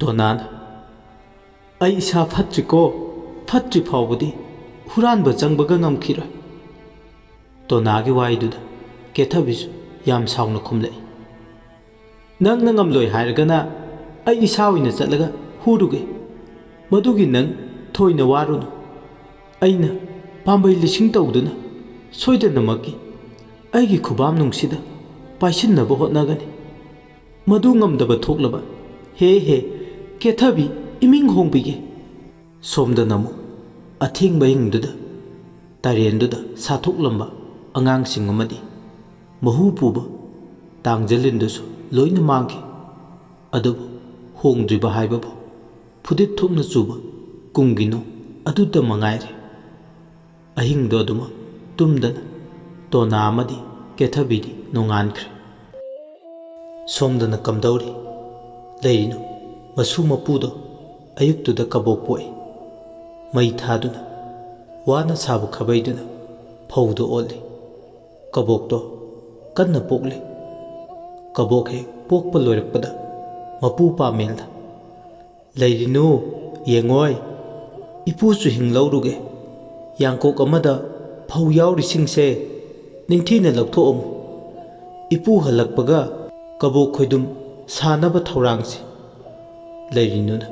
ꯇꯣꯅꯥꯅ ꯑꯩ ꯏꯁꯥ ꯐꯠꯇ꯭ꯔꯤꯀꯣ, ꯐꯠꯇ꯭ꯔꯤ ꯐꯥꯎꯕꯗꯤ ꯍꯨꯔꯥꯟꯕ ꯆꯪꯕꯒ ꯉꯝꯈꯤꯔꯣꯏ꯫ ꯇꯣꯅꯥꯒꯤ ꯋꯥꯍꯩꯗꯨꯗ ꯀꯦꯊꯕꯤꯁꯨ ꯌꯥꯝ ꯁꯥꯎꯅ ꯈꯨꯝꯂꯛꯏ꯫ ꯅꯪꯅ ꯉꯝꯂꯣꯏ ꯍꯥꯏꯔꯒꯅ ꯑꯩ ꯏꯁꯥ ꯑꯣꯏꯅ ꯆꯠꯂꯒ ꯍꯨꯔꯨꯒꯦ, ꯃꯗꯨꯒꯤ ꯅꯪ ꯊꯣꯏꯅ ꯋꯥꯔꯨꯅꯨ꯫ ꯑꯩꯅ ꯄꯥꯝꯕꯩ ꯂꯤꯁꯤꯡ ꯇꯧꯗꯨꯅ ꯁꯣꯏꯗꯅꯃꯛꯀꯤ ꯑꯩꯒꯤ ꯈꯨꯕꯥꯝ ꯅꯨꯡꯁꯤꯗ ꯄꯥꯏꯁꯤꯟꯅꯕ ꯍꯣꯠꯅꯒꯅꯤ꯫ ꯃꯗꯨ ꯉꯝꯗꯕ ꯊꯣꯛꯂꯕ ꯍꯦ ꯀꯦꯊꯕꯤ ꯏꯃꯤꯡ ꯍꯣꯡꯕꯤꯒꯦ꯫ ꯁꯣꯝꯗꯅ ꯑꯃꯨꯛ ꯑꯊꯦꯡꯕ ꯑꯍꯤꯡꯗꯨꯗ ꯇꯔꯦꯟꯗꯨꯗ ꯁꯥꯊꯣꯛꯂꯝꯕ ꯑꯉꯥꯡꯁꯤꯡ ꯑꯃꯗꯤ ꯃꯍꯨ ꯄꯨꯕ ꯇꯥꯡꯖꯂꯤꯟꯗꯨꯁꯨ ꯂꯣꯏꯅ ꯃꯥꯡꯈꯤ꯫ ꯑꯗꯨꯕꯨ ꯍꯣꯡꯗ꯭ꯔꯤꯕ ꯍꯥꯏꯕꯕꯨ ꯐꯨꯗꯤꯠ ꯊꯣꯛꯅ ꯆꯨꯕ ꯀꯨꯝꯒꯤ ꯅꯣꯡ ꯑꯗꯨꯇ ꯃꯉꯥꯏꯔꯦ꯫ ꯑꯍꯤꯡꯗꯣ ꯑꯗꯨꯃꯛ ꯇꯨꯝꯗꯅ ꯇꯣꯅꯥ ꯑꯃꯗꯤ ꯀꯦꯊꯕꯤꯗꯤ ꯅꯣꯡꯉꯥꯟꯈ꯭ꯔꯦ꯫ ꯁꯣꯝꯗꯅ ꯀꯝꯗꯧꯔꯤ? ꯂꯩꯔꯤꯅꯨ ꯃꯁꯨ ꯃꯄꯨꯗꯣ ꯑꯌꯨꯛꯇꯨꯗ ꯀꯕꯣꯛ ꯄꯣꯛꯏ꯫ ꯃꯩ ꯊꯥꯗꯨꯅ ꯋꯥꯅ ꯁꯥꯕ ꯈꯥꯕꯩꯗꯨꯅ ꯐꯧꯗꯣ ꯑꯣꯠꯂꯤ꯫ ꯀꯕꯣꯛꯇꯣ ꯀꯟꯅ ꯄꯣꯛꯂꯤ꯫ ꯀꯕꯣꯛ ꯍꯦꯛ ꯄꯣꯛꯄ ꯂꯣꯏꯔꯛꯄꯗ ꯃꯄꯨ ꯄꯥꯃꯦꯜꯗ ꯂꯩꯔꯤꯅꯨ ꯌꯦꯡꯉꯣꯏ, ꯏꯄꯨꯁꯨ ꯍꯤꯡ ꯂꯧꯔꯨꯒꯦ, ꯌꯥꯡꯀꯣꯛ ꯑꯃꯗ ꯐꯧ ꯌꯥꯎꯔꯤꯁꯤꯡꯁꯦ ꯅꯤꯡꯊꯤꯅ ꯂꯧꯊꯣꯛꯑꯝꯃꯨ꯫ ꯏꯄꯨ ꯍꯜꯂꯛꯄꯒ ꯀꯕꯣꯛ ꯈꯣꯏꯗꯨꯝ ꯁꯥꯅꯕ ꯊꯧꯔꯥꯡꯁꯤ꯫ ꯂꯩꯔꯤꯅꯨꯅ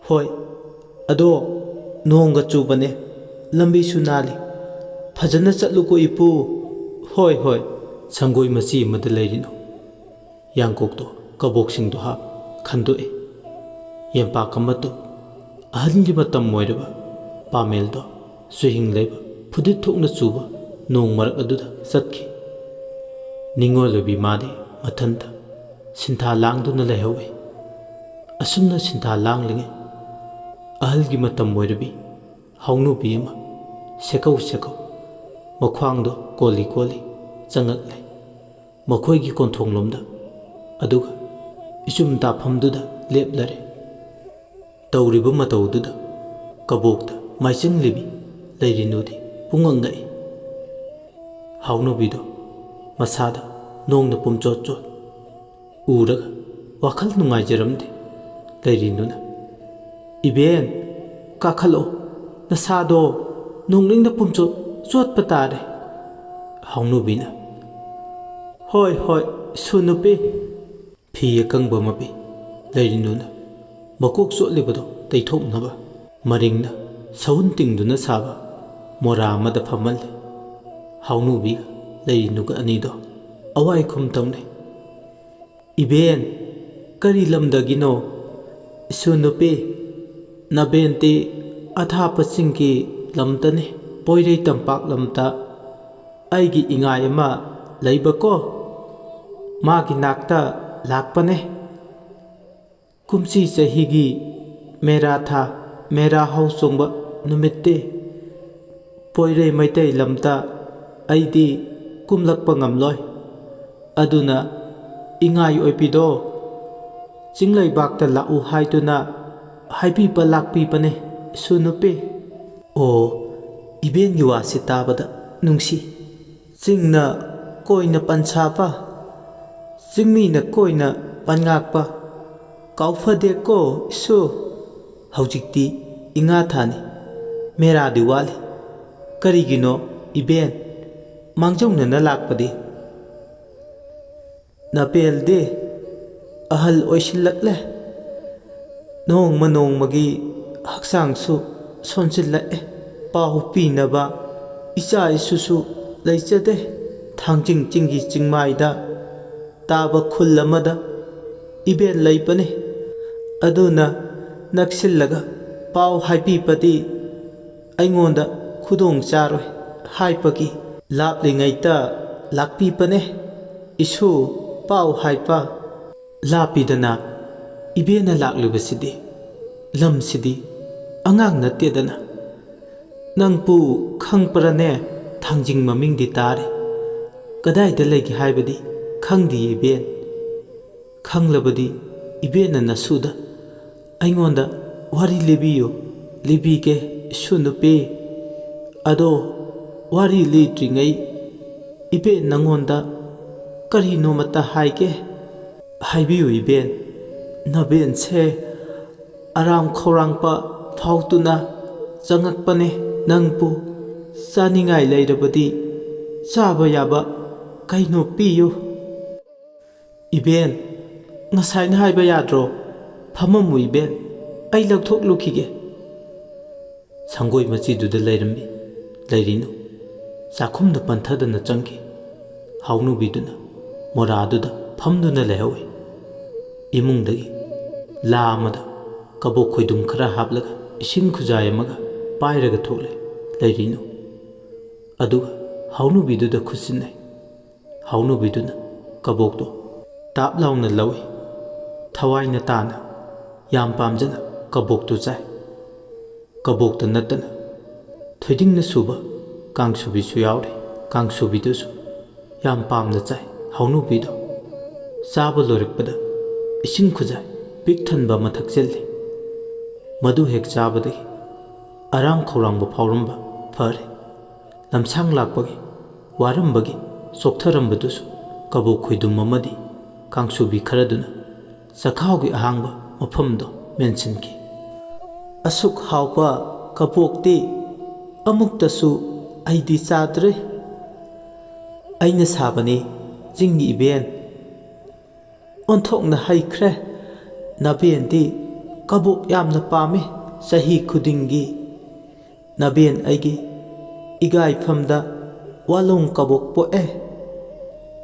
ꯍꯣꯏ, ꯑꯗꯣ ꯅꯣꯡꯒ ꯆꯨꯕꯅꯦ, ꯂꯝꯕꯤꯁꯨ ꯅꯥꯜꯂꯤ, ꯐꯖꯅ ꯆꯠꯂꯨꯀꯣ ꯏꯄꯨ꯫ ꯍꯣꯏ ꯁꯪꯒꯣꯏ ꯃꯆꯤ ꯑꯃꯗ ꯂꯩꯔꯤꯅꯨ ꯌꯥꯡꯀꯣꯛꯇꯣ ꯀꯕꯣꯛꯁꯤꯡꯗꯣ ꯍꯥꯞ ꯈꯟꯗꯣꯛꯏ꯫ ꯌꯦꯝꯄꯥꯛ ꯑꯃꯇꯨ ꯑꯍꯟꯒꯤ ꯃꯇꯝ ꯑꯣꯏꯔꯕ ꯄꯥꯃꯦꯜꯗꯣ ꯆꯨꯍꯤꯡ ꯂꯩꯕ ꯐꯨꯗꯤꯠ ꯊꯣꯛꯅ ꯆꯨꯕ ꯅꯣꯡ ꯃꯔꯛ ꯑꯗꯨꯗ ꯆꯠꯈꯤ꯫ ꯅꯤꯡꯉꯣꯜ ꯑꯣꯏꯕꯤ ꯃꯥꯗꯤ ꯃꯊꯟꯇ ꯁꯤꯟꯊꯥ ꯂꯥꯡꯗꯨꯅ ꯂꯩꯍꯧꯏ꯫ ꯑꯁꯨꯝꯅ ꯁꯤꯟꯊꯥ ꯂꯥꯡꯂꯤꯉꯩ ꯑꯍꯜꯒꯤ ꯃꯇꯝ ꯑꯣꯏꯔꯕꯤ ꯍꯧꯅꯨꯕꯤ ꯑꯃ ꯁꯦꯀꯧ ꯃꯈ꯭ꯋꯥꯡꯗꯣ ꯀꯣꯜꯂꯤ ꯆꯪꯉꯛꯂꯦ ꯃꯈꯣꯏꯒꯤ ꯀꯣꯟꯊꯣꯡꯂꯣꯝꯗ, ꯑꯗꯨꯒ ꯏꯆꯨꯝ ꯇꯥꯐꯝꯗꯨꯗ ꯂꯦꯞꯂꯔꯦ꯫ ꯇꯧꯔꯤꯕ ꯃꯇꯧꯗꯨꯗ ꯀꯕꯣꯛꯇ ꯃꯥꯏꯆꯪꯂꯤꯕꯤ ꯂꯩꯔꯤꯅꯨꯗꯤ ꯄꯨꯡꯉꯛ-ꯉꯛꯏ꯫ ꯍꯥꯎꯅꯨꯕꯤꯗꯣ ꯃꯁꯥꯗ ꯅꯣꯡꯅ ꯄꯨꯝꯆꯣꯠ ꯎꯔꯒ ꯋꯥꯈꯜ ꯅꯨꯡꯉꯥꯏꯖꯔꯝꯗꯦ꯫ ꯂꯩꯔꯤꯅꯨꯅ ꯏꯕꯦꯟ ꯀꯥꯈꯠꯂꯣ, ꯅꯁꯥꯗꯣ ꯅꯣꯡꯂꯤꯡꯗ ꯄꯨꯝꯆꯣꯠ ꯆꯣꯠꯄ ꯇꯥꯔꯦ꯫ ꯍꯥꯎꯅꯨꯕꯤꯅ ꯍꯣꯏ ꯁꯨ ꯅꯨꯄꯤ꯫ ꯐꯤ ꯑꯀꯪꯕ ꯑꯃ ꯄꯤ꯫ ꯂꯩꯔꯤꯅꯨꯅ ꯃꯀꯣꯛ ꯆꯣꯠꯂꯤꯕꯗꯣ ꯇꯩꯊꯣꯛꯅꯕ ꯃꯔꯤꯡꯅ ꯁꯍꯨꯟ ꯇꯤꯡꯗꯨꯅ ꯁꯥꯕ ꯃꯣꯔꯥ ꯑꯃꯗ ꯐꯝꯍꯜꯂꯤ꯫ ꯍꯥꯎꯅꯨꯕꯤꯒ ꯂꯩꯔꯤꯅꯨꯒ ꯑꯅꯤꯗꯣ ꯑꯋꯥꯏꯈꯨꯝ ꯇꯧꯅꯩ꯫ ꯏꯕꯦꯟ ꯀꯔꯤ ꯂꯝꯗꯒꯤꯅꯣ? ꯏꯁꯨ ꯅꯨꯄꯤ, ꯅꯕꯦꯟꯇꯤ ꯑꯊꯥꯞꯄ ꯆꯤꯡꯒꯤ ꯂꯝꯗꯅꯤ, ꯄꯣꯏꯔꯩ ꯇꯝꯄꯥꯛ ꯂꯝꯗ ꯑꯩꯒꯤ ꯏꯉꯥꯏ ꯑꯃ ꯂꯩꯕꯀꯣ, ꯃꯥꯒꯤ ꯅꯥꯛꯇ ꯂꯥꯛꯄꯅꯦ꯫ ꯀꯨꯝꯁꯤ ꯆꯍꯤꯒꯤ ꯃꯦꯔꯥ ꯊꯥ ꯃꯦꯔꯥ ꯍꯧ ꯆꯣꯡꯕ ꯅꯨꯃꯤꯠꯇꯤ ꯄꯣꯏꯔꯩ ꯃꯩꯇꯩ ꯂꯝꯗ ꯑꯩꯗꯤ ꯀꯨꯝꯂꯛꯄ ꯉꯝꯂꯣꯏ, ꯑꯗꯨꯅ ꯏꯉꯥꯏ ꯑꯣꯏꯕꯤꯗꯣ ꯆꯤꯡꯂꯩꯕꯥꯛꯇ ꯂꯥꯛꯎ ꯍꯥꯏꯗꯨꯅ ꯍꯥꯏꯕꯤꯕ ꯂꯥꯛꯄꯤꯕꯅꯦ ꯏꯁꯨ ꯅꯨꯄꯤ꯫ ꯑꯣ, ꯏꯕꯦꯟꯒꯤ ꯋꯥꯁꯤ ꯇꯥꯕꯗ ꯅꯨꯡꯁꯤ꯫ ꯆꯤꯡꯅ ꯀꯣꯏꯅ ꯄꯟꯁꯥꯕ, ꯆꯤꯡꯃꯤꯅ ꯀꯣꯏꯅ ꯄꯟꯉꯥꯛꯄ, ꯀꯥꯎꯐꯗꯦꯀꯣ ꯏꯁꯨ꯫ ꯍꯧꯖꯤꯛꯇꯤ ꯏꯉꯥ ꯊꯥꯅꯤ, ꯃꯦꯔꯥꯗꯤ ꯋꯥꯠꯂꯤ꯫ ꯀꯔꯤꯒꯤꯅꯣ ꯏꯕꯦꯟ ꯃꯥꯡꯖꯧꯅꯅ ꯂꯥꯛꯄꯗꯤ? ꯅꯄꯦꯜꯗꯤ ꯑꯍꯜ ꯑꯣꯏꯁꯤꯜꯂꯛꯂꯦ, ꯅꯣꯡꯃ ꯅꯣꯡꯃꯒꯤ ꯍꯛꯆꯥꯡꯁꯨ ꯁꯣꯟꯖꯤꯜꯂꯛꯑꯦ, ꯄꯥꯎ ꯄꯤꯅꯕ ꯏꯆꯥ ꯏꯁꯨꯁꯨ ꯂꯩꯖꯗꯦ꯫ ꯊꯥꯡꯖꯤꯡ ꯆꯤꯡꯒꯤ ꯆꯤꯡꯃꯥꯏꯗ ꯇꯥꯕ ꯈꯨꯜ ꯑꯃꯗ ꯏꯕꯦꯟ ꯂꯩꯕꯅꯤ, ꯑꯗꯨꯅ ꯅꯛꯁꯤꯜꯂꯒ ꯄꯥꯎ ꯍꯥꯏꯕꯤꯕꯗꯤ ꯑꯩꯉꯣꯟꯗ ꯈꯨꯗꯣꯡ ꯆꯥꯔꯣꯏ ꯍꯥꯏꯕꯒꯤ ꯂꯥꯞꯂꯤꯉꯩꯗ ꯂꯥꯛꯄꯤꯕꯅꯦ ꯏꯁꯨ꯫ ꯄꯥꯎ ꯍꯥꯏꯕ ꯂꯥꯞꯄꯤꯗꯅ ꯏꯕꯦꯟꯅ ꯂꯥꯛꯂꯤꯕꯁꯤꯗꯤ, ꯂꯝꯁꯤꯗꯤ ꯑꯉꯥꯡ ꯅꯠꯇꯦꯗꯅ꯫ ꯅꯪꯕꯨ ꯈꯪꯕ꯭ꯔꯅꯦ? ꯊꯥꯡꯖꯤꯡ ꯃꯃꯤꯡꯗꯤ ꯇꯥꯔꯦ, ꯀꯗꯥꯏꯗ ꯂꯩꯒꯦ ꯍꯥꯏꯕꯗꯤ ꯈꯪꯗꯤꯌꯦ ꯏꯕꯦꯟ꯫ ꯈꯪꯂꯕꯗꯤ ꯏꯕꯦꯟꯅ ꯅꯁꯨꯗ ꯑꯩꯉꯣꯟꯗ ꯋꯥꯔꯤ ꯂꯤꯕꯤꯌꯨ꯫ ꯂꯤꯕꯤꯒꯦ ꯏꯁꯨ ꯅꯨꯄꯤ, ꯑꯗꯣ ꯋꯥꯔꯤ ꯂꯤꯗ꯭ꯔꯤꯉꯩ ꯏꯕꯦꯟ ꯅꯉꯣꯟꯗ ꯀꯔꯤꯅꯣꯃꯇ ꯍꯥꯏꯒꯦ꯫ ꯍꯥꯏꯕꯤꯌꯨ ꯏꯕꯦꯟ꯫ ꯅꯕꯦꯟꯁꯦ ꯑꯔꯥꯝ ꯈꯧꯔꯥꯡꯄ ꯐꯥꯎꯗꯨꯅ ꯆꯪꯉꯛꯄꯅꯦ꯫ ꯅꯪꯕꯨ ꯆꯥꯅꯤꯡꯉꯥꯏ ꯂꯩꯔꯕꯗꯤ ꯆꯥꯕ ꯌꯥꯕ ꯀꯩꯅꯣ ꯄꯤꯌꯨ꯫ ꯏꯕꯦꯟ, ꯉꯁꯥꯏꯅ ꯍꯥꯏꯕ ꯌꯥꯗ꯭ꯔꯣ? ꯐꯝꯃꯝꯃꯨ ꯏꯕꯦꯟ, ꯑꯩ ꯂꯧꯊꯣꯛꯂꯨꯈꯤꯒꯦ꯫ ꯁꯪꯒꯣꯏ ꯃꯆꯤꯗꯨꯗ ꯂꯩꯔꯤꯅꯨ ꯆꯥꯛꯈꯨꯝꯗ ꯄꯟꯊꯗꯅ ꯆꯪꯈꯤ꯫ ꯍꯥꯎꯅꯨꯕꯤꯗꯨꯅ ꯃꯣꯔꯥꯗꯨꯗ ꯐꯝꯗꯨꯅ ꯂꯩꯍꯧꯏ꯫ ꯏꯃꯨꯡꯗꯒꯤ ꯂꯥ ꯑꯃꯗ ꯀꯕꯣꯛ ꯈꯣꯏꯗꯨꯝ ꯈꯔ ꯍꯥꯞꯂꯒ ꯏꯁꯤꯡ ꯈꯨꯖꯥꯏ ꯑꯃꯒ ꯄꯥꯏꯔꯒ ꯊꯣꯛꯂꯦ ꯂꯩꯔꯤꯅꯨ꯫ ꯑꯗꯨꯒ ꯍꯥꯎꯅꯨꯕꯤꯗꯨꯗ ꯈꯨꯠꯁꯤꯟꯅꯩ꯫ ꯍꯥꯎꯅꯨꯕꯤꯗꯨꯅ ꯀꯕꯣꯛꯇꯣ ꯇꯥꯞ ꯂꯥꯎꯅ ꯂꯧꯏ꯫ ꯊꯋꯥꯏꯅ ꯇꯥꯅ ꯌꯥꯝ ꯄꯥꯝꯖꯅ ꯀꯕꯣꯛꯇꯨ ꯆꯥꯏ꯫ ꯀꯕꯣꯛꯇ ꯅꯠꯇꯅ ꯊꯣꯏꯗꯤꯡꯅ ꯁꯨꯕ ꯀꯥꯡꯁꯨꯕꯤꯁꯨ ꯌꯥꯎꯔꯤ꯫ ꯀꯥꯡꯁꯨꯕꯤꯗꯨꯁꯨ ꯌꯥꯝ ꯄꯥꯝꯅ ꯆꯥꯏ꯫ ꯍꯥꯎꯅꯨꯕꯤꯗꯣ ꯆꯥꯕ ꯂꯣꯏꯔꯛꯄꯗ ꯏꯁꯤꯡ ꯈꯨꯖꯥꯏ ꯄꯤꯛ ꯊꯟꯕ ꯑꯃ ꯊꯛꯆꯤꯜꯂꯤ꯫ ꯃꯗꯨ ꯍꯦꯛ ꯆꯥꯕꯗꯒꯤ ꯑꯔꯥꯝ ꯈꯧꯔꯥꯡꯕ ꯐꯥꯎꯔꯝꯕ ꯐꯔꯦ꯫ ꯂꯝꯁꯥꯡ ꯂꯥꯛꯄꯒꯤ ꯋꯥꯔꯝꯕꯒꯤ ꯆꯣꯛꯊꯔꯝꯕꯗꯨꯁꯨ ꯀꯕꯣꯛ ꯈꯣꯏꯗꯨꯝ ꯑꯃꯗꯤ ꯀꯥꯡꯁꯨꯕꯤ ꯈꯔꯗꯨꯅ ꯆꯈꯥꯎꯒꯤ ꯑꯍꯥꯡꯕ ꯃꯐꯝꯗꯣ ꯃꯦꯟꯁꯤꯟꯈꯤ꯫ ꯑꯁꯨꯛ ꯍꯥꯎꯕ ꯀꯕꯣꯛꯇꯤ ꯑꯃꯨꯛꯇꯁꯨ ꯑꯩꯗꯤ ꯆꯥꯗ꯭ꯔꯤ꯫ ꯑꯩꯅ ꯁꯥꯕꯅꯤ ꯆꯤꯡꯒꯤ ꯏꯕꯦꯟ꯫ ꯑꯣꯟꯊꯣꯛꯅ ꯍꯩꯈ꯭ꯔꯦ꯫ ꯅꯕꯦꯟꯗꯤ ꯀꯕꯣꯛ ꯌꯥꯝꯅ ꯄꯥꯝꯃꯤ ꯆꯍꯤ ꯈꯨꯗꯤꯡꯒꯤ꯫ ꯅꯕꯦꯟ ꯑꯩꯒꯤ ꯏꯒꯥꯏꯐꯝꯗ ꯋꯥꯂꯣꯡ ꯀꯕꯣꯛ ꯄꯣꯛꯑꯦ꯫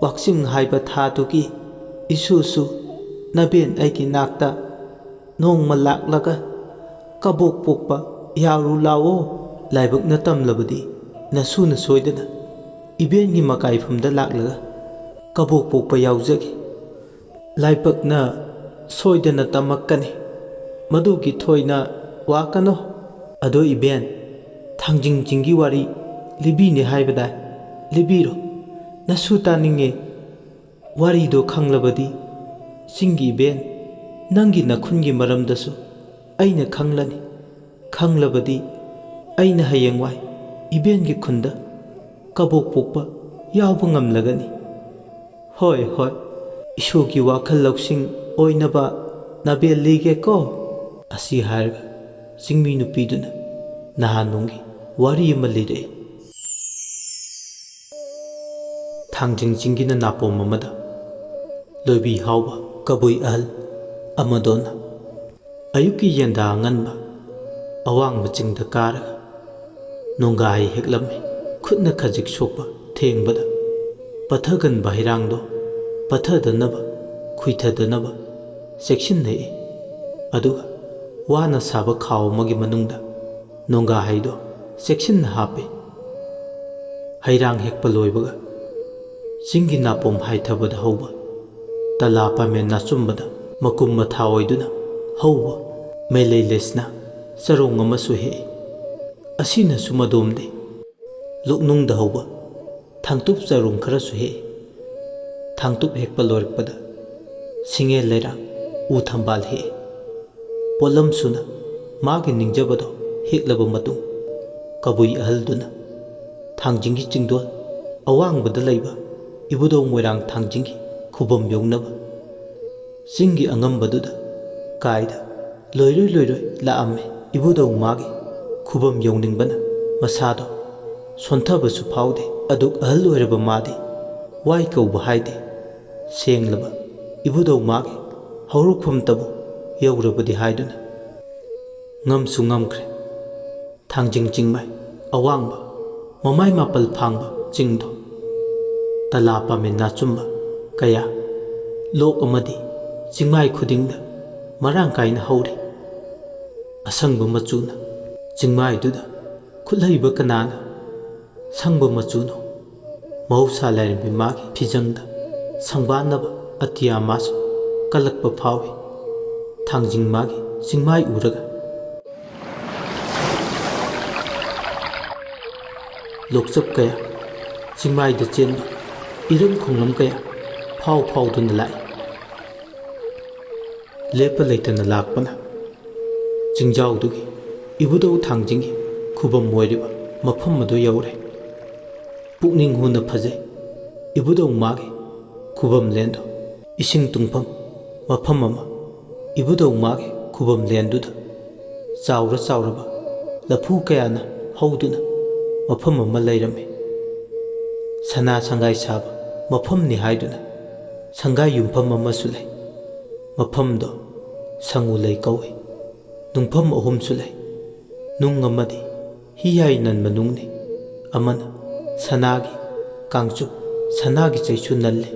ꯋꯥꯛꯆꯤꯡ ꯍꯥꯏꯕ ꯊꯥꯗꯨꯒꯤ ꯏꯁꯨꯁꯨ ꯅꯕꯦꯟ ꯑꯩꯒꯤ ꯅꯥꯛꯇ ꯅꯣꯡꯃ ꯂꯥꯛꯂꯒ ꯀꯕꯣꯛ ꯄꯣꯛꯄ ꯌꯥꯎꯔꯨ ꯂꯥꯎꯑꯣ꯫ ꯂꯥꯏꯕꯛꯅ ꯇꯝꯂꯕꯗꯤ ꯅꯁꯨꯅ ꯁꯣꯏꯗꯅ ꯏꯕꯦꯟꯒꯤ ꯃꯀꯥꯏꯐꯝꯗ ꯂꯥꯛꯂꯒ ꯀꯕꯣꯛ ꯄꯣꯛꯄ ꯌꯥꯎꯖꯈꯤ꯫ ꯂꯥꯏꯕꯛꯅ ꯁꯣꯏꯗꯅ ꯇꯝꯃꯛꯀꯅꯤ, ꯃꯗꯨꯒꯤ ꯊꯣꯏꯅ ꯋꯥꯀꯅꯣ꯫ ꯑꯗꯣ ꯏꯕꯦꯟ, ꯊꯥꯡꯖꯤꯡ ꯆꯤꯡꯒꯤ ꯋꯥꯔꯤ ꯂꯤꯕꯤꯅꯦ ꯍꯥꯏꯕꯗꯥꯏ? ꯂꯤꯕꯤꯔꯣ, ꯅꯁꯨ ꯇꯥꯅꯤꯡꯉꯦ꯫ ꯋꯥꯔꯤꯗꯣ ꯈꯪꯂꯕꯗꯤ ꯆꯤꯡꯒꯤ ꯏꯕꯦꯟ, ꯅꯪꯒꯤ ꯅꯈꯨꯟꯒꯤ ꯃꯔꯝꯗꯁꯨ ꯑꯩꯅ ꯈꯪꯂꯅꯤ꯫ ꯈꯪꯂꯕꯗꯤ ꯑꯩꯅ ꯍꯌꯦꯡꯋꯥꯏ ꯏꯕꯦꯟꯒꯤ ꯈꯨꯟꯗ ꯀꯕꯣꯛ ꯄꯣꯛꯄ ꯌꯥꯎꯕ ꯉꯝꯂꯒꯅꯤ꯫ ꯍꯣꯏ ꯍꯣꯏ, ꯏꯁꯣꯔꯒꯤ ꯋꯥꯈꯜ ꯂꯧꯁꯤꯡ ꯑꯣꯏꯅꯕ ꯅꯕꯦꯟ ꯂꯤꯒꯦꯀꯣ꯫ ꯑꯁꯤ ꯍꯥꯏꯔꯒ ꯆꯤꯡꯃꯤ ꯅꯨꯄꯤꯗꯨꯅ ꯅꯍꯥꯟꯅꯣꯡꯒꯤ ꯋꯥꯔꯤ ꯑꯃ ꯂꯤꯔꯛꯏ꯫ ꯊꯥꯡꯖꯤꯡ ꯆꯤꯡꯒꯤꯅ ꯅꯥꯄꯣꯝ ꯑꯃꯗ ꯂꯣꯏꯕꯤ ꯍꯥꯎꯕ ꯀꯕꯨꯏ ꯑꯍꯜ ꯑꯃꯗꯣꯅ ꯑꯌꯨꯛꯀꯤ ꯌꯦꯟꯗꯥ ꯑꯉꯟꯕ ꯑꯋꯥꯡꯕ ꯆꯤꯡꯗ ꯀꯥꯔꯒ ꯅꯣꯡꯒꯥꯏ ꯍꯦꯛꯂꯝꯃꯤ꯫ ꯈꯨꯠꯅ ꯈꯖꯤꯛ ꯁꯣꯛꯄ ꯊꯦꯡꯕꯗ ꯄꯠꯊꯒꯟꯕ ꯍꯩꯔꯥꯡꯗꯣ ꯄꯠꯊꯗꯅꯕ ꯈꯨꯏꯊꯗꯅꯕ ꯆꯦꯛꯁꯤꯟꯅ ꯍꯦꯛꯏ꯫ ꯑꯗꯨꯒ ꯋꯥꯅ ꯁꯥꯕ ꯈꯥꯎ ꯑꯃꯒꯤ ꯃꯅꯨꯡꯗ ꯅꯣꯡꯒꯥꯍꯩꯗꯣ ꯆꯦꯛꯁꯤꯟꯅ ꯍꯥꯞꯄꯤ꯫ ꯍꯩꯔꯥꯡ ꯍꯦꯛꯄ ꯂꯣꯏꯕꯒ ꯆꯤꯡꯒꯤ ꯅꯥꯄꯣꯝ ꯍꯥꯏꯊꯕꯗ ꯍꯧꯕ ꯇꯂꯥ ꯄꯥꯃꯦꯟ ꯅꯥꯆꯨꯝꯕꯗ ꯃꯀꯨꯝ ꯃꯊꯥ ꯑꯣꯏꯗꯨꯅ ꯍꯧꯕ ꯃꯦꯂꯩ ꯂꯩꯁꯅꯥ ꯆꯔꯣꯡ ꯑꯃꯁꯨ ꯍꯦꯛꯏ꯫ ꯑꯁꯤꯅꯁꯨ ꯃꯗꯣꯝꯗꯤ ꯂꯣꯛꯅꯨꯡꯗ ꯍꯧꯕ ꯊꯥꯡꯇꯨꯞ ꯆꯔꯣꯡ ꯈꯔꯁꯨ ꯍꯦꯛꯏ꯫ ꯊꯥꯡꯇꯨꯞ ꯍꯦꯛꯄ ꯂꯣꯏꯔꯛꯄꯗ ꯁꯤꯡꯉꯦꯜ ꯂꯩꯔꯥꯡ ꯎ ꯊꯝꯕꯥꯜ ꯍꯦꯛꯏ꯫ ꯄꯣꯠꯂꯝ ꯁꯨꯅ ꯃꯥꯒꯤ ꯅꯤꯡꯖꯕꯗꯣ ꯍꯦꯛꯂꯕ ꯃꯇꯨꯡ ꯀꯕꯨꯏ ꯑꯍꯜꯗꯨꯅ ꯊꯥꯡꯖꯤꯡꯒꯤ ꯆꯤꯡꯗꯣꯜ ꯑꯋꯥꯡꯕꯗ ꯂꯩꯕ ꯏꯕꯨꯙꯧ ꯃꯣꯏꯔꯥꯡ ꯊꯥꯡꯖꯤꯡꯒꯤ ꯈꯨꯕꯝ ꯌꯧꯅꯕ ꯆꯤꯡꯒꯤ ꯑꯉꯝꯕꯗꯨꯗ ꯀꯥꯏꯗ ꯂꯣꯏꯔꯣꯏ ꯂꯥꯛꯑꯝꯃꯤ꯫ ꯏꯕꯨꯙꯧ ꯃꯥꯒꯤ ꯈꯨꯕꯝ ꯌꯧꯅꯤꯡꯕꯅ ꯃꯁꯥꯗꯣ ꯁꯣꯟꯊꯕꯁꯨ ꯐꯥꯎꯗꯦ꯫ ꯑꯗꯨꯛ ꯑꯍꯜ ꯑꯣꯏꯔꯕ ꯃꯥꯗꯤ ꯋꯥꯏ ꯀꯧꯕ ꯍꯥꯏꯗꯦ꯫ ꯁꯦꯡꯂꯕ ꯏꯕꯨꯙꯧ ꯃꯥꯒꯤ ꯍꯧꯔꯛꯐꯝꯇꯕꯨ ꯌꯧꯔꯕꯗꯤ ꯍꯥꯏꯗꯨꯅ ꯉꯝꯁꯨ ꯉꯝꯈ꯭ꯔꯦ꯫ ꯊꯥꯡꯖꯤꯡ ꯆꯤꯡꯃꯥꯏ ꯑꯋꯥꯡꯕ ꯃꯃꯥꯏ ꯃꯥꯄꯜ ꯐꯥꯡꯕ ꯆꯤꯡꯗꯣ ꯇꯂꯥ ꯄꯥꯃꯦꯟ ꯅꯥꯆꯨꯝꯕ ꯀꯌꯥ ꯂꯣꯛ ꯑꯃꯗꯤ ꯆꯤꯡꯃꯥꯏ ꯈꯨꯗꯤꯡꯗ ꯃꯔꯥꯡ ꯀꯥꯏꯅ ꯍꯧꯔꯤ꯫ ꯑꯁꯪꯕ ꯃꯆꯨꯅ ꯆꯤꯡꯃꯥꯏꯗꯨꯗ ꯈꯨꯠꯍꯩꯕ ꯀꯅꯥꯅ ꯁꯪꯕ ꯃꯆꯨꯅꯣ? ꯃꯍꯧꯁꯥ ꯂꯥꯏꯔꯦꯝꯕꯤ ꯃꯥꯒꯤ ꯐꯤꯖꯪꯗ ꯁꯪꯕꯥꯟꯅꯕ ꯑꯇꯤꯌꯥ ꯃꯥꯁꯨ ꯀꯜꯂꯛꯄ ꯐꯥꯎꯏ꯫ ꯊꯥꯡꯖꯤꯡ ꯃꯥꯒꯤ ꯆꯤꯡꯃꯥꯏ ꯎꯔꯒ ꯂꯣꯛꯆꯞ ꯀꯌꯥ ꯆꯤꯡꯃꯥꯏꯗ ꯆꯦꯟꯕ ꯏꯔꯝ ꯈꯣꯡꯂꯝ ꯀꯌꯥ ꯐꯥꯎꯗꯨꯅ ꯂꯥꯛꯏ꯫ ꯂꯦꯞꯄ ꯂꯩꯇꯅ ꯂꯥꯛꯄꯅ ꯆꯤꯡꯖꯥꯎꯗꯨꯒꯤ ꯏꯕꯨꯙꯧ ꯊꯥꯡꯖꯤꯡꯒꯤ ꯈꯨꯕꯝ ꯑꯣꯏꯔꯤꯕ ꯃꯐꯝ ꯑꯗꯨ ꯌꯧꯔꯦ꯫ ꯄꯨꯛꯅꯤꯡ ꯍꯨꯅ ꯐꯖꯩ ꯏꯕꯨꯙꯧ ꯃꯥꯒꯤ ꯈꯨꯕꯝ ꯂꯦꯟꯗꯣ꯫ ꯏꯁꯤꯡ ꯇꯨꯡꯐꯝ ꯃꯐꯝ ꯑꯃ ꯏꯕꯨꯙꯧ ꯃꯥꯒꯤ ꯈꯨꯕꯝ ꯂꯦꯟꯗꯨꯗ ꯆꯥꯎꯔ ꯆꯥꯎꯔꯕ ꯂꯐꯨ ꯀꯌꯥꯅ ꯍꯧꯗꯨꯅ ꯃꯐꯝ ꯑꯃ ꯂꯩꯔꯝꯃꯤ꯫ ꯁꯅꯥ ꯁꯪꯒꯥꯏ ꯁꯥꯕ ꯃꯐꯝꯅꯤ ꯍꯥꯏꯗꯨꯅ ꯁꯪꯒꯥꯏ ꯌꯨꯝꯐꯝ ꯑꯃꯁꯨ ꯂꯩ꯫ ꯃꯐꯝꯗꯣ ꯁꯪꯉꯨ ꯂꯩ ꯀꯧꯏ꯫ ꯅꯨꯡꯐꯝ ꯑꯍꯨꯝꯁꯨ ꯂꯩ꯫ ꯅꯨꯡ ꯑꯃꯗꯤ ꯍꯤꯌꯥꯏ ꯅꯟꯕ ꯅꯨꯡꯅꯤ, ꯑꯃꯅ ꯁꯅꯥꯒꯤ ꯀꯥꯡꯆꯨꯞ ꯁꯅꯥꯒꯤ ꯆꯩꯁꯨ ꯅꯜꯂꯤ,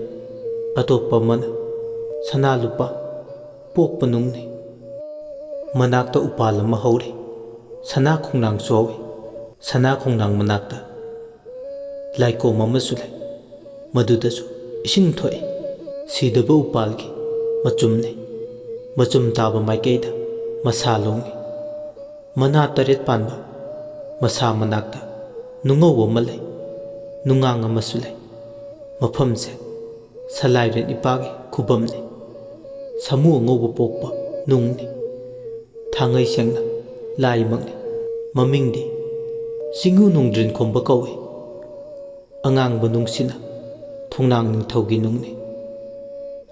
ꯑꯇꯣꯞꯄ ꯑꯃꯅ ꯁꯅꯥ ꯂꯨꯄꯥ ꯄꯣꯛꯄ ꯅꯨꯡꯅꯤ꯫ ꯃꯅꯥꯛꯇ ꯎꯄꯥꯜ ꯑꯃ ꯍꯧꯔꯤ, ꯁꯅꯥ ꯈꯣꯡꯅꯥꯡꯁꯨ ꯍꯧꯏ꯫ ꯁꯅꯥ ꯈꯣꯡꯅꯥꯡ ꯃꯅꯥꯛꯇ ꯂꯥꯏꯀꯣꯝ ꯑꯃꯁꯨ ꯂꯩ, ꯃꯗꯨꯗꯁꯨ ꯏꯁꯤꯡ ꯊꯣꯛꯏ꯫ ꯁꯤꯗꯕ ꯎꯄꯥꯜꯒꯤ ꯃꯆꯨꯝꯅꯤ, ꯃꯆꯨꯝ ꯇꯥꯕ ꯃꯥꯏꯀꯩꯗ ꯃꯁꯥ ꯂꯣꯡꯏ꯫ ꯃꯅꯥ 8 ꯄꯥꯟꯕ ꯃꯁꯥ ꯃꯅꯥꯛꯇ ꯅꯨꯡꯉꯧ ꯑꯃ ꯂꯩ, ꯅꯨꯡꯉꯥꯡ ꯑꯃꯁꯨ ꯂꯩ꯫ ꯃꯐꯝꯁꯦ ꯁꯂꯥꯏꯔꯦꯟ ꯏꯄꯥꯒꯤ ꯈꯨꯕꯝꯅꯤ, ꯁꯥꯃꯨ ꯑꯉꯧꯕ ꯄꯣꯛꯄ ꯅꯨꯡꯅꯤ꯫ ꯊꯥꯡꯉꯩ ꯁꯦꯡꯅ ꯂꯥꯏꯃꯛꯅꯤ꯫ ꯃꯃꯤꯡꯗꯤ ꯆꯤꯉꯨ ꯅꯣꯡꯗ꯭ꯔꯤꯟ ꯈꯣꯝꯕ ꯀꯧꯏ꯫ ꯑꯉꯥꯡꯕ ꯅꯨꯡꯁꯤꯅ ꯊꯣꯡꯅꯥꯡ ꯅꯤꯡꯊꯧꯒꯤ ꯅꯨꯡꯅꯤ,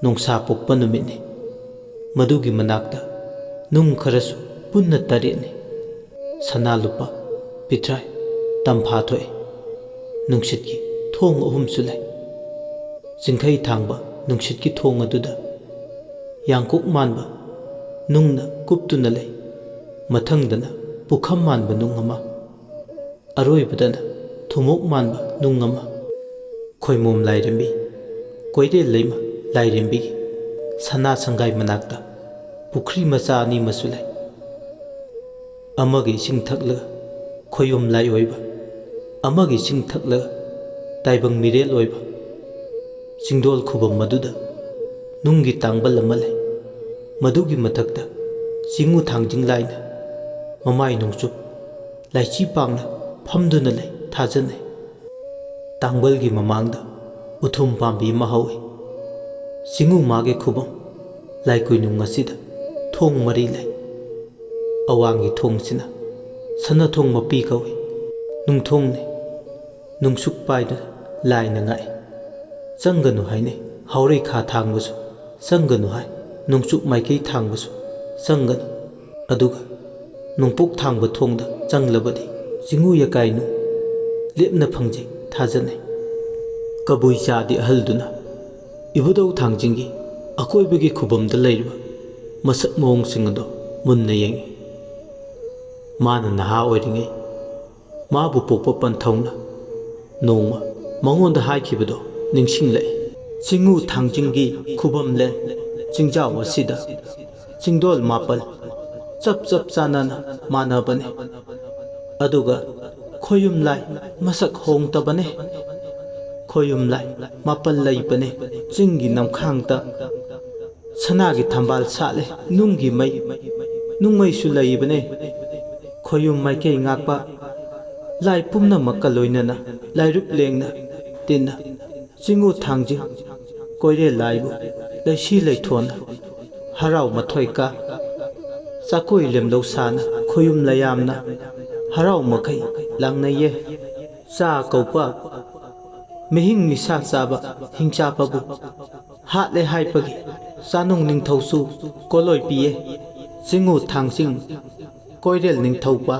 ꯅꯣꯡꯁꯥ ꯄꯣꯛꯄ ꯅꯨꯃꯤꯠꯅꯤ꯫ ꯃꯗꯨꯒꯤ ꯃꯅꯥꯛꯇ ꯅꯨꯡ ꯈꯔꯁꯨ ꯄꯨꯟꯅ 8ꯅꯤ꯫ ꯁꯅꯥ ꯂꯨꯄꯥ ꯄꯤꯊ꯭ꯔꯥꯏ ꯇꯝꯐꯥ ꯊꯣꯛꯏ꯫ ꯅꯨꯡꯁꯤꯠꯀꯤ ꯊꯣꯡ 3ꯁꯨ ꯂꯩ꯫ ꯆꯤꯡꯈꯩ ꯊꯥꯡꯕ ꯅꯨꯡꯁꯤꯠꯀꯤ ꯊꯣꯡ ꯑꯗꯨꯗ ꯌꯥꯡꯀꯣꯛ ꯃꯥꯟꯕ ꯅꯨꯡꯅ ꯀꯨꯞꯇꯨꯅ ꯂꯩ꯫ ꯃꯊꯪꯗꯅ ꯄꯨꯈꯝ ꯃꯥꯟꯕ ꯅꯨꯡ ꯑꯃ, ꯑꯔꯣꯏꯕꯗꯅ ꯊꯨꯃꯣꯛ ꯃꯥꯟꯕ ꯅꯨꯡ ꯑꯃ꯫ ꯈꯣꯏꯃꯣꯝ ꯂꯥꯏꯔꯦꯝꯕꯤ ꯀꯣꯏꯔꯦꯜ ꯂꯩꯃ ꯂꯥꯏꯔꯦꯝꯕꯤꯒꯤ ꯁꯅꯥ ꯁꯪꯒꯥꯏ ꯃꯅꯥꯛꯇ ꯄꯨꯈ꯭ꯔꯤ ꯃꯆꯥ 2 ꯑꯃꯁꯨ ꯂꯩ꯫ ꯑꯃꯒꯤ ꯏꯁꯤꯡ ꯊꯛꯂꯒ ꯈꯣꯌꯨꯝ ꯂꯥꯏ ꯑꯣꯏꯕ, ꯑꯃꯒꯤ ꯏꯁꯤꯡ ꯊꯛꯂꯒ ꯇꯥꯏꯕꯪ ꯃꯤꯔꯦꯜ ꯑꯣꯏꯕ꯫ ꯆꯤꯡꯗꯣꯜ ꯈꯨꯕꯝ ꯑꯗꯨꯗ ꯅꯨꯡꯒꯤ ꯇꯥꯡꯕꯜ ꯑꯃ ꯂꯩ꯫ ꯃꯗꯨꯒꯤ ꯃꯊꯛꯇ ꯆꯤꯉꯨ ꯊꯥꯡꯖꯤꯡ ꯂꯥꯏꯅ ꯃꯃꯥꯏ ꯅꯣꯡꯆꯨꯞ ꯂꯥꯏꯆꯤ ꯄꯥꯡꯅ ꯐꯝꯗꯨꯅ ꯂꯩ ꯊꯥꯖꯅꯩ꯫ ꯇꯥꯡꯕꯜꯒꯤ ꯃꯃꯥꯡꯗ ꯎꯊꯨꯝ ꯄꯥꯝꯕꯤ ꯑꯃ ꯍꯧꯏ꯫ ꯆꯤꯉꯨ ꯃꯥꯒꯤ ꯈꯨꯕꯝ ꯂꯥꯏꯀꯣꯏꯅꯨꯡ ꯑꯁꯤꯗ ꯊꯣꯡ 3 ꯂꯩ꯫ ꯑꯋꯥꯡꯒꯤ ꯊꯣꯡꯁꯤꯅ ꯁꯅꯊꯣꯡ ꯃꯄꯤ ꯀꯧꯏ, ꯅꯨꯡꯊꯣꯡꯅꯤ꯫ ꯅꯨꯡꯁꯨꯛ ꯄꯥꯏꯗꯨꯅ ꯂꯥꯏꯅ ꯉꯥꯛꯏ꯫ ꯆꯪꯒꯅꯨ ꯍꯥꯏꯅꯩ꯫ ꯍꯥꯎꯔꯩ ꯈꯥ ꯊꯥꯡꯕꯁꯨ ꯆꯪꯒꯅꯨ ꯍꯥꯏ, ꯅꯣꯡꯆꯨꯞ ꯃꯥꯏꯀꯩ ꯊꯥꯡꯕꯁꯨ ꯆꯪꯒꯅꯨ꯫ ꯑꯗꯨꯒ ꯅꯣꯡꯄꯣꯛ ꯊꯥꯡꯕ ꯊꯣꯡꯗ ꯆꯪꯂꯕꯗꯤ ꯆꯤꯉꯨ ꯌꯥꯀꯥꯏ ꯅꯨꯡ ꯂꯦꯞꯅ ꯐꯪꯖꯩ ꯊꯥꯖꯅꯩ꯫ ꯀꯕꯨꯏ ꯆꯥꯗꯤ ꯑꯍꯜꯗꯨꯅ ꯏꯕꯨꯙꯧ ꯊꯥꯡꯖꯤꯡꯒꯤ ꯑꯀꯣꯏꯕꯒꯤ ꯈꯨꯕꯝꯗ ꯂꯩꯔꯤꯕ ꯃꯁꯛ ꯃꯑꯣꯡꯁꯤꯡ ꯑꯗꯨ ꯃꯨꯟꯅ ꯌꯦꯡꯏ꯫ ꯃꯥꯅ ꯅꯍꯥ ꯑꯣꯏꯔꯤꯉꯩ ꯃꯥꯕꯨ ꯄꯣꯛꯄ ꯄꯟꯊꯧꯅ ꯅꯣꯡꯃ ꯃꯉꯣꯟꯗ ꯍꯥꯏꯈꯤꯕꯗꯣ ꯅꯤꯡꯁꯤꯡꯂꯛꯏ꯫ ꯆꯤꯉꯨ ꯊꯥꯡꯖꯤꯡꯒꯤ ꯈꯨꯕꯝꯂꯦꯟ ꯆꯤꯡꯖꯥꯎ ꯑꯁꯤꯗ ꯆꯤꯡꯗꯣꯜ 9 ꯆꯞ ꯆꯥꯟꯅꯅ ꯃꯥꯟꯅꯕꯅꯤ, ꯑꯗꯨꯒ ꯈꯣꯌꯨꯝ ꯂꯥꯏ ꯃꯁꯛ ꯍꯣꯡꯇꯕꯅꯤ꯫ ꯈꯣꯌꯨꯝ ꯂꯥꯏ 9 ꯂꯩꯕꯅꯤ꯫ ꯆꯤꯡꯒꯤ ꯅꯝꯈꯥꯡꯗ ꯁꯅꯥꯒꯤ ꯊꯝꯕꯥꯜ ꯁꯥꯠꯂꯦ, ꯅꯨꯡꯒꯤ ꯃꯩ ꯅꯨꯡꯃꯩꯁꯨ ꯂꯩꯕꯅꯤ꯫ ꯈꯣꯌꯨꯝ ꯃꯥꯏꯀꯩ ꯉꯥꯛꯄ ꯂꯥꯏ ꯄꯨꯝꯅꯃꯛꯀ ꯂꯣꯏꯅꯅ ꯂꯥꯏꯔꯨꯞ ꯂꯦꯡꯅ ꯇꯤꯟꯅ ꯆꯤꯉꯨ ꯊꯥꯡꯖꯤꯡ ꯀꯣꯏꯔꯦꯜ ꯂꯥꯏꯕꯨ ꯂꯩꯁꯤ ꯂꯩꯊꯣꯟꯅ ꯍꯔꯥꯎ ꯃꯊꯣꯏ ꯀꯥ꯫ ꯆꯥꯀꯣꯏ ꯂꯦꯝꯂꯧ ꯁꯥꯅ ꯈꯣꯌꯨꯝ ꯂꯩꯌꯥꯝꯅ ꯍꯔꯥꯎ ꯃꯈꯩ ꯂꯥꯡꯅꯩꯌꯦ꯫ ꯆꯥ ꯀꯧꯄ ꯃꯤꯍꯤꯡ ꯃꯤꯁꯥ ꯆꯥꯕ ꯍꯤꯡꯆꯥꯄꯕꯨ ꯍꯥꯠꯂꯦ ꯍꯥꯏꯕꯒꯤ ꯆꯥꯅꯨꯡ ꯅꯤꯡꯊꯧꯁꯨ ꯀꯣꯂꯣꯏ ꯄꯤꯌꯦ꯫ ꯆꯤꯉꯨ ꯊꯥꯡꯖꯤꯡ ꯀꯣꯏꯔꯦꯜ ꯅꯤꯡꯊꯧꯄ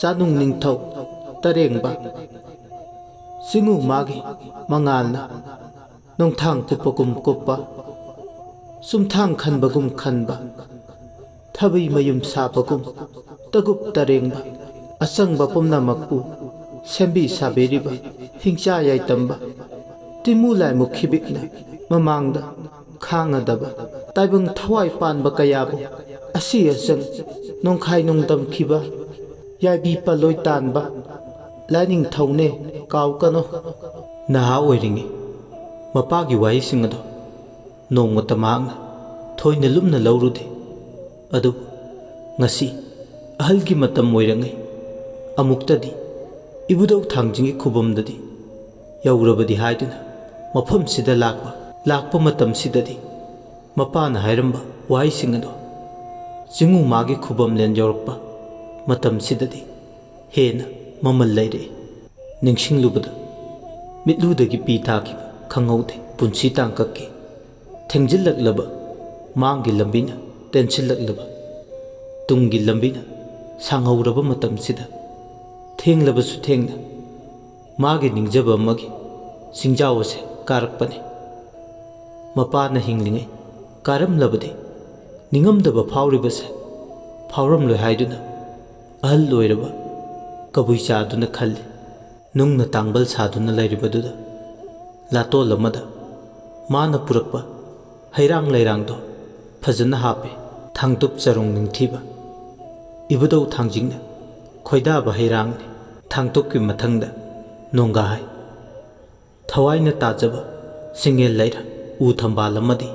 ꯆꯥꯅꯨꯡ ꯅꯤꯡꯊꯧ ꯇꯔꯦꯡꯕ꯫ ꯆꯤꯉꯨ ꯃꯥꯒꯤ ꯃꯉꯥꯜꯅ ꯅꯣꯡꯊꯥꯡ ꯀꯨꯞꯄꯒꯨꯝ ꯀꯨꯞꯄ, ꯆꯨꯝꯊꯥꯡ ꯈꯟꯕꯒꯨꯝ ꯈꯟꯕ, ꯊꯕꯩ ꯃꯌꯨꯝ ꯁꯥꯕꯒꯨꯝ ꯇꯒꯨꯞ ꯇꯔꯦꯡꯕ꯫ ꯑꯆꯪꯕ ꯄꯨꯝꯅꯃꯛꯄꯨ ꯁꯦꯝꯕꯤ ꯁꯥꯕꯤꯔꯤꯕ ꯍꯤꯡꯆꯥ ꯌꯥꯏꯇꯝꯕ꯫ ꯇꯤꯃꯨ ꯂꯥꯏꯃꯨꯛ ꯈꯤꯕꯤꯛꯅ ꯃꯃꯥꯡꯗ ꯈꯥꯡꯉꯗꯕ ꯇꯥꯏꯕꯪ ꯊꯋꯥꯏ ꯄꯥꯟꯕ ꯀꯌꯥꯕꯨ ꯑꯁꯤ ꯑꯆꯪ ꯅꯣꯡꯈꯥꯏ ꯅꯣꯡꯗꯝꯈꯤꯕ ꯌꯥꯏꯕꯤ ꯄꯜꯂꯣꯏ ꯇꯥꯟꯕ ꯂꯥꯏꯅꯤꯡꯊꯧꯅꯦ ꯀꯥꯎꯀꯅꯨ꯫ ꯅꯍꯥ ꯑꯣꯏꯔꯤꯉꯩ ꯃꯄꯥꯒꯤ ꯋꯥꯍꯩꯁꯤꯡ ꯑꯗꯣ ꯅꯣꯡꯃꯇ ꯃꯍꯥꯛꯅ ꯊꯣꯏꯅ ꯂꯨꯝꯅ ꯂꯧꯔꯨꯗꯦ꯫ ꯑꯗꯨꯕꯨ ꯉꯁꯤ ꯑꯍꯜꯒꯤ ꯃꯇꯝ ꯑꯣꯏꯔꯉꯩ ꯑꯃꯨꯛꯇꯗꯤ ꯏꯕꯨꯙꯧ ꯊꯥꯡꯖꯤꯡꯒꯤ ꯈꯨꯕꯝꯗꯗꯤ ꯌꯧꯔꯕꯗꯤ ꯍꯥꯏꯗꯨꯅ ꯃꯐꯝꯁꯤꯗ ꯂꯥꯛꯄ ꯃꯇꯝꯁꯤꯗꯗꯤ ꯃꯄꯥꯅ ꯍꯥꯏꯔꯝꯕ ꯋꯥꯍꯩꯁꯤꯡ ꯑꯗꯣ ꯆꯤꯉꯨ ꯃꯥꯒꯤ ꯈꯨꯕꯝꯂꯦꯟ ꯌꯧꯔꯛꯄ ꯃꯇꯝꯁꯤꯗꯗꯤ ꯍꯦꯟꯅ ꯃꯃꯜ ꯂꯩꯔꯛꯏ꯫ ꯅꯤꯡꯁꯤꯡꯂꯨꯕꯗ ꯃꯤꯠꯂꯨꯗꯒꯤ ꯄꯤ ꯇꯥꯈꯤꯕ ꯈꯪꯍꯧꯗꯦ꯫ ꯄꯨꯟꯁꯤ ꯇꯥꯡꯀꯛꯀꯤ ꯊꯦꯡꯖꯤꯜꯂꯛꯂꯕ ꯃꯥꯡꯒꯤ ꯂꯝꯕꯤꯅ ꯇꯦꯟꯁꯤꯜꯂꯛꯂꯕ ꯇꯨꯡꯒꯤ ꯂꯝꯕꯤꯅ ꯁꯥꯡꯍꯧꯔꯕ ꯃꯇꯝꯁꯤꯗ ꯊꯦꯡꯂꯕꯁꯨ ꯊꯦꯡꯅ ꯃꯥꯒꯤ ꯅꯤꯡꯖꯕ ꯑꯃꯒꯤ ꯆꯤꯡꯖꯥꯎ ꯑꯁꯦ ꯀꯥꯔꯛꯄꯅꯤ꯫ ꯃꯄꯥꯅ ꯍꯤꯡꯂꯤꯉꯩ ꯀꯥꯔꯝꯂꯕꯗꯤ ꯅꯤꯡꯉꯝꯗꯕ ꯐꯥꯎꯔꯤꯕꯁꯦ ꯐꯥꯎꯔꯝꯂꯣꯏ ꯍꯥꯏꯗꯨꯅ ꯑꯍꯜ ꯑꯣꯏꯔꯕ ꯀꯕꯨꯏꯆꯥꯗꯨꯅ ꯈꯜꯂꯤ꯫ ꯅꯨꯡꯅ ꯇꯥꯡꯕꯜ ꯁꯥꯗꯨꯅ ꯂꯩꯔꯤꯕꯗꯨꯗ ꯂꯥꯇꯣꯜ ꯑꯃꯗ ꯃꯥꯅ ꯄꯨꯔꯛꯄ ꯍꯩꯔꯥꯡ ꯂꯩꯔꯥꯡꯗꯣ ꯐꯖꯅ ꯍꯥꯞꯄꯤ꯫ ꯊꯥꯡꯇꯨꯞ ꯆꯔꯣꯡ ꯅꯤꯡꯊꯤꯕ ꯏꯕꯨꯙꯧ ꯊꯥꯡꯖꯤꯡꯅ ꯈꯣꯏꯗꯥꯕ ꯍꯩꯔꯥꯡꯅꯤ꯫ ꯊꯥꯡꯇꯨꯞꯀꯤ ꯃꯊꯪꯗ ꯅꯣꯡꯒꯥꯍꯥꯏ ꯊꯋꯥꯏꯅ ꯇꯥꯖꯕ ꯁꯤꯡꯉꯦꯜ ꯂꯩꯔ ꯎ ꯊꯝꯕꯥꯜ ꯑꯃꯗꯤ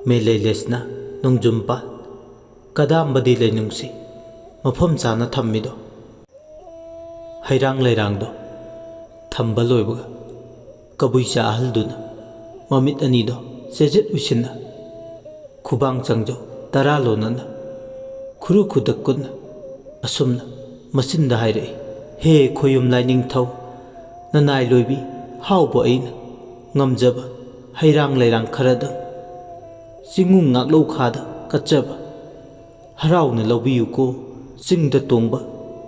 ꯃꯦꯂꯩꯂꯦꯁꯅ ꯅꯣꯡꯖꯨꯝꯄꯥꯜ ꯀꯗꯥꯝꯕꯗꯤ ꯂꯩꯅꯨꯡꯁꯤ ꯃꯐꯝ ꯆꯥꯅ ꯊꯝꯃꯤꯗꯣ꯫ ꯍꯩꯔꯥꯡ ꯂꯩꯔꯥꯡꯗꯣ ꯊꯝꯕ ꯂꯣꯏꯕꯒ ꯀꯕꯨꯏꯆꯥ ꯑꯍꯜꯗꯨꯅ ꯃꯃꯤꯠ ꯑꯅꯤꯗꯣ ꯆꯦꯖꯦꯠ ꯎꯏꯁꯤꯟꯅ ꯈꯨꯕꯥꯡ ꯆꯪꯖꯧ 10 ꯂꯣꯟꯅꯅ ꯈꯨꯔꯨ ꯈꯨꯗꯛ ꯀꯨꯟꯅ ꯑꯁꯨꯝꯅ ꯃꯆꯤꯟꯗ ꯍꯥꯏꯔꯛꯏ꯫ ꯍꯦ ꯈꯣꯌꯨꯝ ꯂꯥꯏꯅꯤꯡꯊꯧ ꯅꯅꯥꯏ ꯂꯣꯏꯕꯤ ꯍꯥꯎꯕ ꯑꯩꯅ ꯉꯝꯖꯕ ꯍꯩꯔꯥꯡ ꯂꯩꯔꯥꯡ ꯈꯔꯗꯪ ꯆꯤꯡꯉꯨ ꯉꯥꯛꯂꯧ ꯈꯥꯗ ꯀꯠꯆꯕ ꯍꯔꯥꯎꯅ ꯂꯧꯕꯤꯌꯨꯀꯣ ꯆꯤꯡꯗ ꯇꯣꯡꯕ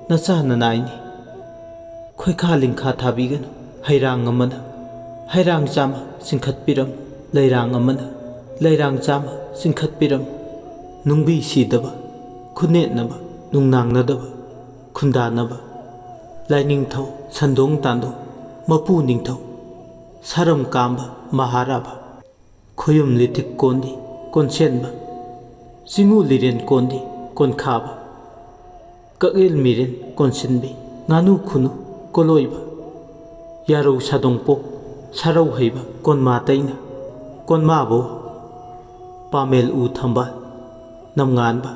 ꯅꯆꯥ ꯅꯅꯥꯏꯅꯤ ꯈꯣꯏꯈꯥ ꯂꯤꯡꯈꯥ ꯊꯥꯕꯤꯒꯅꯨ꯫ ꯍꯩꯔꯥꯡ ꯑꯃꯅ ꯍꯩꯔꯥꯡ ꯆꯥꯝꯃ ꯆꯤꯡꯈꯠꯄꯤꯔꯝꯃꯨ ꯂꯩꯔꯥꯡ ꯑꯃꯅ ꯂꯩꯔꯥꯡ ꯆꯥꯝꯃ ꯆꯤꯡꯈꯠꯄꯤꯔꯝꯃꯨ꯫ ꯅꯨꯡꯕꯤ ꯁꯤꯗꯕ ꯈꯨꯅꯦꯠꯅꯕ ꯅꯨꯡꯅꯥꯡꯅꯗꯕ ꯈꯨꯟꯗꯥꯅꯕ ꯂꯥꯏꯅꯤꯡꯊꯧ ꯁꯟꯗꯣꯡ ꯇꯥꯟꯗꯣꯡ ꯃꯄꯨ ꯅꯤꯡꯊꯧ ꯁꯔꯝ ꯀꯥꯝꯕ ꯃꯍꯥꯔꯥꯕ ꯈꯣꯌꯨꯝ ꯂꯤꯊꯤꯛ ꯀꯣꯟꯗꯤ ꯀꯣꯟꯁꯦꯟꯕ ꯆꯤꯡꯉꯨ ꯂꯤꯔꯦꯟ ꯀꯣꯟꯗꯤ ꯀꯣꯟꯈꯥꯕ ꯀꯛꯌꯦꯜ ꯃꯤꯔꯦꯟ ꯀꯣꯟꯁꯤꯟꯕꯤ ꯉꯥꯅꯨ ꯈꯨꯅꯨ ꯀꯣꯂꯣꯏꯕ ꯌꯥꯔꯧ ꯁꯥꯗꯣꯡꯄꯣꯛ ꯁꯥꯔꯧ ꯍꯩꯕ ꯀꯣꯟꯃꯥ ꯇꯩꯅ ꯀꯣꯟꯃꯥꯕꯣ ꯄꯥꯃꯦꯜ ꯎ ꯊꯝꯕꯥꯜ ꯅꯝꯉꯥꯟꯕ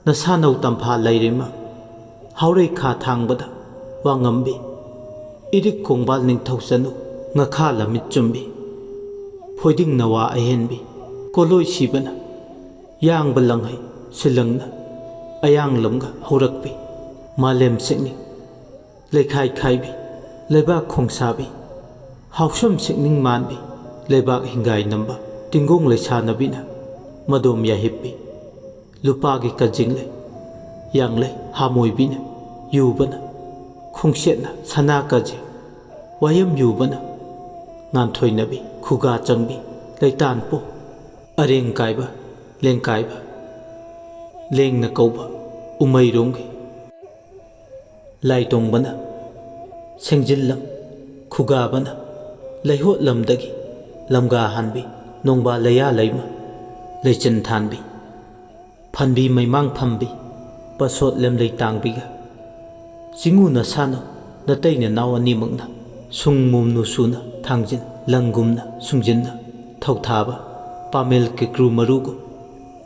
ꯅꯁꯥꯅꯧ ꯇꯝꯐꯥ ꯂꯩꯔꯦꯝꯃ ꯍꯥꯎꯔꯩ ꯈꯥ ꯊꯥꯡꯕꯗ ꯋꯥꯉꯝꯕꯤ ꯏꯔꯤꯛ ꯀꯣꯡꯕꯥꯜ ꯅꯤꯡꯊꯧ ꯆꯅꯨ ꯉꯈꯥ ꯂꯝꯃꯤꯠ ꯆꯨꯝꯕꯤ ꯐꯣꯏꯗꯤꯡ ꯅꯋꯥ ꯑꯍꯦꯟꯕꯤ ꯀꯣꯂꯣꯏ ꯁꯤꯕꯅ ꯌꯥꯡꯕ ꯂꯪꯍꯩ ꯁꯤꯜꯂꯪꯅ ꯑꯌꯥꯡꯂꯝꯒ ꯍꯧꯔꯛꯄꯤ ꯃꯥꯂꯦꯝ ꯁꯦꯛꯅꯤꯡ ꯂꯩꯈꯥꯏ ꯈꯥꯏꯕꯤ ꯂꯩꯕꯥꯛ ꯈꯣꯡꯁꯥꯕꯤ ꯍꯥꯎꯁꯝ ꯁꯦꯛꯅꯤꯡ ꯃꯥꯟꯕꯤ ꯂꯩꯕꯥꯛ ꯍꯤꯡꯒꯥꯏ ꯅꯝꯕ ꯇꯤꯡꯒꯣꯡ ꯂꯩꯁꯥꯅꯕꯤꯅ ꯃꯗꯣꯝ ꯌꯥꯍꯤꯞꯄꯤ ꯂꯨꯄꯥꯒꯤ ꯀꯖꯤꯡꯂꯩ ꯌꯥꯡꯂꯩ ꯍꯥꯃꯣꯏꯕꯤꯅ ꯌꯨꯕꯅ ꯈꯣꯡꯁꯦꯠꯅ ꯁꯅꯥ ꯀꯖꯦꯡ ꯋꯥꯌꯝ ꯌꯨꯕꯅ ꯉꯥꯟꯊꯣꯏꯅꯕꯤ ꯈꯨꯒꯥ ꯆꯪꯕꯤ ꯂꯩꯇꯥꯟꯄꯣ ꯑꯔꯦꯡ ꯀꯥꯏꯕ ꯂꯦꯡꯀꯥꯏꯕ ꯂꯦꯡꯅ ꯀꯧꯕ ꯎꯃꯩꯔꯣꯡꯒꯤ ꯂꯥꯏꯇꯣꯡꯕꯅ ꯁꯦꯡꯖꯤꯜꯂꯝ ꯈꯨꯒꯥꯕꯅ ꯂꯩꯍꯣꯠꯂꯝꯗꯒꯤ ꯂꯝꯒꯥ ꯍꯥꯟꯕꯤ ꯅꯣꯡꯕꯥ ꯂꯩꯌꯥ ꯂꯩꯃ ꯂꯩꯆꯤꯟ ꯊꯥꯟꯕꯤ ꯐꯟꯕꯤ ꯃꯩꯃꯥꯡ ꯐꯝꯕꯤ ꯄꯁꯣꯠ ꯂꯦꯝꯂꯩ ꯇꯥꯡꯕꯤꯒ ꯆꯤꯡꯉꯨ ꯅꯁꯥꯅꯧ ꯅꯇꯩ ꯅꯅꯥꯎ ꯑꯅꯤꯃꯛꯅ ꯁꯨꯡ ꯃꯨꯝꯅꯨ ꯁꯨꯅ ꯊꯥꯡꯖꯤꯟ ꯂꯪꯒꯨꯝꯅ ꯁꯨꯡꯖꯤꯟꯅ ꯊꯧꯊꯥꯕ ꯄꯥꯃꯦꯜ ꯀꯦꯀ꯭ꯔꯨ ꯃꯔꯨꯒꯨꯝ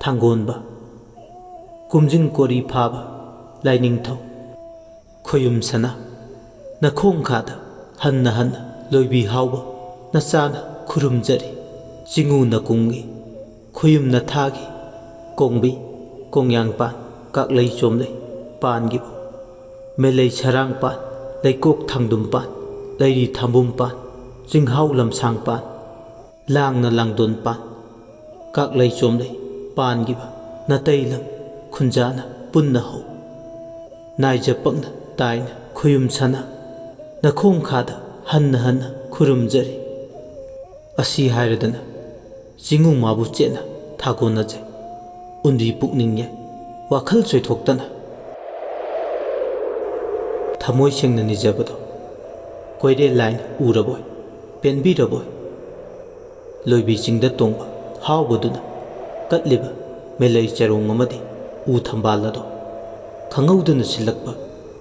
ꯊꯥꯡꯒꯣꯟꯕ ꯀꯨꯝꯖꯤꯡ ꯀꯣꯔꯤ ꯐꯥꯕ ꯂꯥꯏꯅꯤꯡꯊꯧ ꯈꯣꯌꯨꯝ ꯁꯅꯥ ꯅꯈꯣꯡꯈꯥꯗ ꯍꯟꯅ ꯍꯟꯅ ꯂꯣꯏꯕꯤ ꯍꯥꯎꯕ ꯅꯆꯥꯅ ꯈꯨꯔꯨꯝꯖꯔꯤ ꯆꯤꯡꯉꯨ ꯅꯀꯨꯡꯒꯤ ꯈꯣꯌꯨꯝ ꯅꯊꯥꯒꯤ ꯀꯣꯡꯕꯤ ꯀꯣꯡꯌꯥꯡꯄꯥꯟ ꯀꯥꯛꯂꯩ ꯆꯣꯝꯂꯩ ꯄꯥꯟꯒꯤꯕꯨ ꯃꯦꯂꯩ ꯁꯔꯥꯡꯄꯥꯟ ꯂꯩꯀꯣꯛ ꯊꯥꯡꯗꯨꯝꯄꯥꯟ ꯂꯩꯔꯤ ꯊꯥꯡꯕꯨꯝꯄꯥꯟ ꯆꯤꯡꯍꯥꯎ ꯂꯝꯁꯥꯡꯄꯥꯟ ꯂꯥꯡꯅ ꯂꯥꯡꯗꯣꯟꯄꯥꯟ ꯀꯥꯛꯂꯩ ꯆꯣꯝꯂꯩ ꯄꯥꯟꯒꯤꯕ ꯅꯇꯩ ꯂꯝ ꯈꯨꯟꯖꯥꯅ ꯄꯨꯟꯅ ꯍꯧ ꯅꯥꯏꯖ ꯄꯛꯅ ꯇꯥꯏꯅ ꯈꯣꯌꯨꯝ ꯁꯅꯥ ꯅꯈꯣꯡꯈꯥꯗ ꯍꯟꯅ ꯍꯟꯅ ꯈꯨꯔꯨꯝꯖꯔꯤ꯫ ꯑꯁꯤ ꯍꯥꯏꯔꯗꯅ ꯆꯤꯡꯉꯨ ꯃꯥꯕꯨ ꯆꯦꯠꯅ ꯊꯥꯒꯣꯟꯅꯖꯩ ꯎꯟꯔꯤ ꯄꯨꯛꯅꯤꯡ ꯌꯥꯏ ꯋꯥꯈꯜ ꯆꯣꯏꯊꯣꯛꯇꯅ ꯊꯃꯣꯏ ꯁꯦꯡꯅ ꯅꯤꯖꯕꯗꯣ ꯀꯣꯏꯔꯦꯜ ꯂꯥꯏꯅ ꯎꯔꯕꯣꯏ ꯄꯦꯟꯕꯤꯔꯕꯣꯏ ꯂꯣꯏꯕꯤ ꯆꯤꯡꯗ ꯇꯣꯡꯕ ꯍꯥꯎꯕꯗꯨꯅ ꯀꯠꯂꯤꯕ ꯃꯦꯂꯩ ꯆꯔꯣꯡ ꯑꯃꯗꯤ ꯎ ꯊꯝꯕꯥꯜ ꯑꯗꯣ ꯈꯪꯍꯧꯗꯅ ꯁꯤꯜꯂꯛꯄ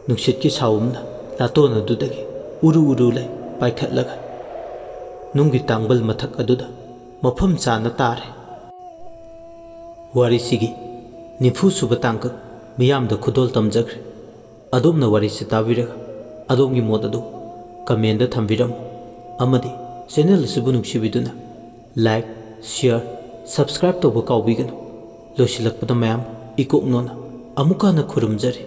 ꯅꯨꯡꯁꯤꯠꯀꯤ ꯁꯥꯎꯝꯅ ꯂꯥꯇꯣꯟ ꯑꯗꯨꯗꯒꯤ ꯎꯔꯨ ꯎꯔꯨ ꯂꯩ ꯄꯥꯏꯈꯠꯂꯒ ꯅꯨꯡꯒꯤ ꯇꯥꯡꯕꯜ ꯃꯊꯛ ꯑꯗꯨꯗ ꯃꯐꯝ ꯆꯥꯅ ꯇꯥꯔꯦ꯫ ꯋꯥꯔꯤꯁꯤꯒꯤ 90ꯁꯨꯕ ꯇꯥꯡꯀꯛ ꯃꯤꯌꯥꯝꯗ ꯈꯨꯗꯣꯜ ꯇꯝꯖꯈ꯭ꯔꯦ꯫ ꯑꯗꯣꯝꯅ ꯋꯥꯔꯤꯁꯤ ꯇꯥꯕꯤꯔꯒ ꯑꯗꯣꯝꯒꯤ ꯃꯣꯠ ꯑꯗꯨ ꯀꯃꯦꯟꯗ ꯊꯝꯕꯤꯔꯝꯃꯨ ꯑꯃꯗꯤ ꯆꯦꯅꯦꯜ ꯑꯁꯤꯕꯨ ꯅꯨꯡꯁꯤꯕꯤꯗꯨꯅ ꯂꯥꯏꯛ ꯁꯤꯌꯔ ꯁꯕꯁꯀ꯭ꯔꯥꯏꯕ ꯇꯧꯕ ꯀꯥꯎꯕꯤꯒꯅꯨ꯫ ꯂꯣꯏꯁꯤꯜꯂꯛꯄꯗ ꯃꯌꯥꯝ ꯏꯀꯣꯛꯅꯣꯅ ꯑꯃꯨꯛꯀ ꯍꯟꯅ ꯈꯨꯔꯨꯝꯖꯔꯤ꯫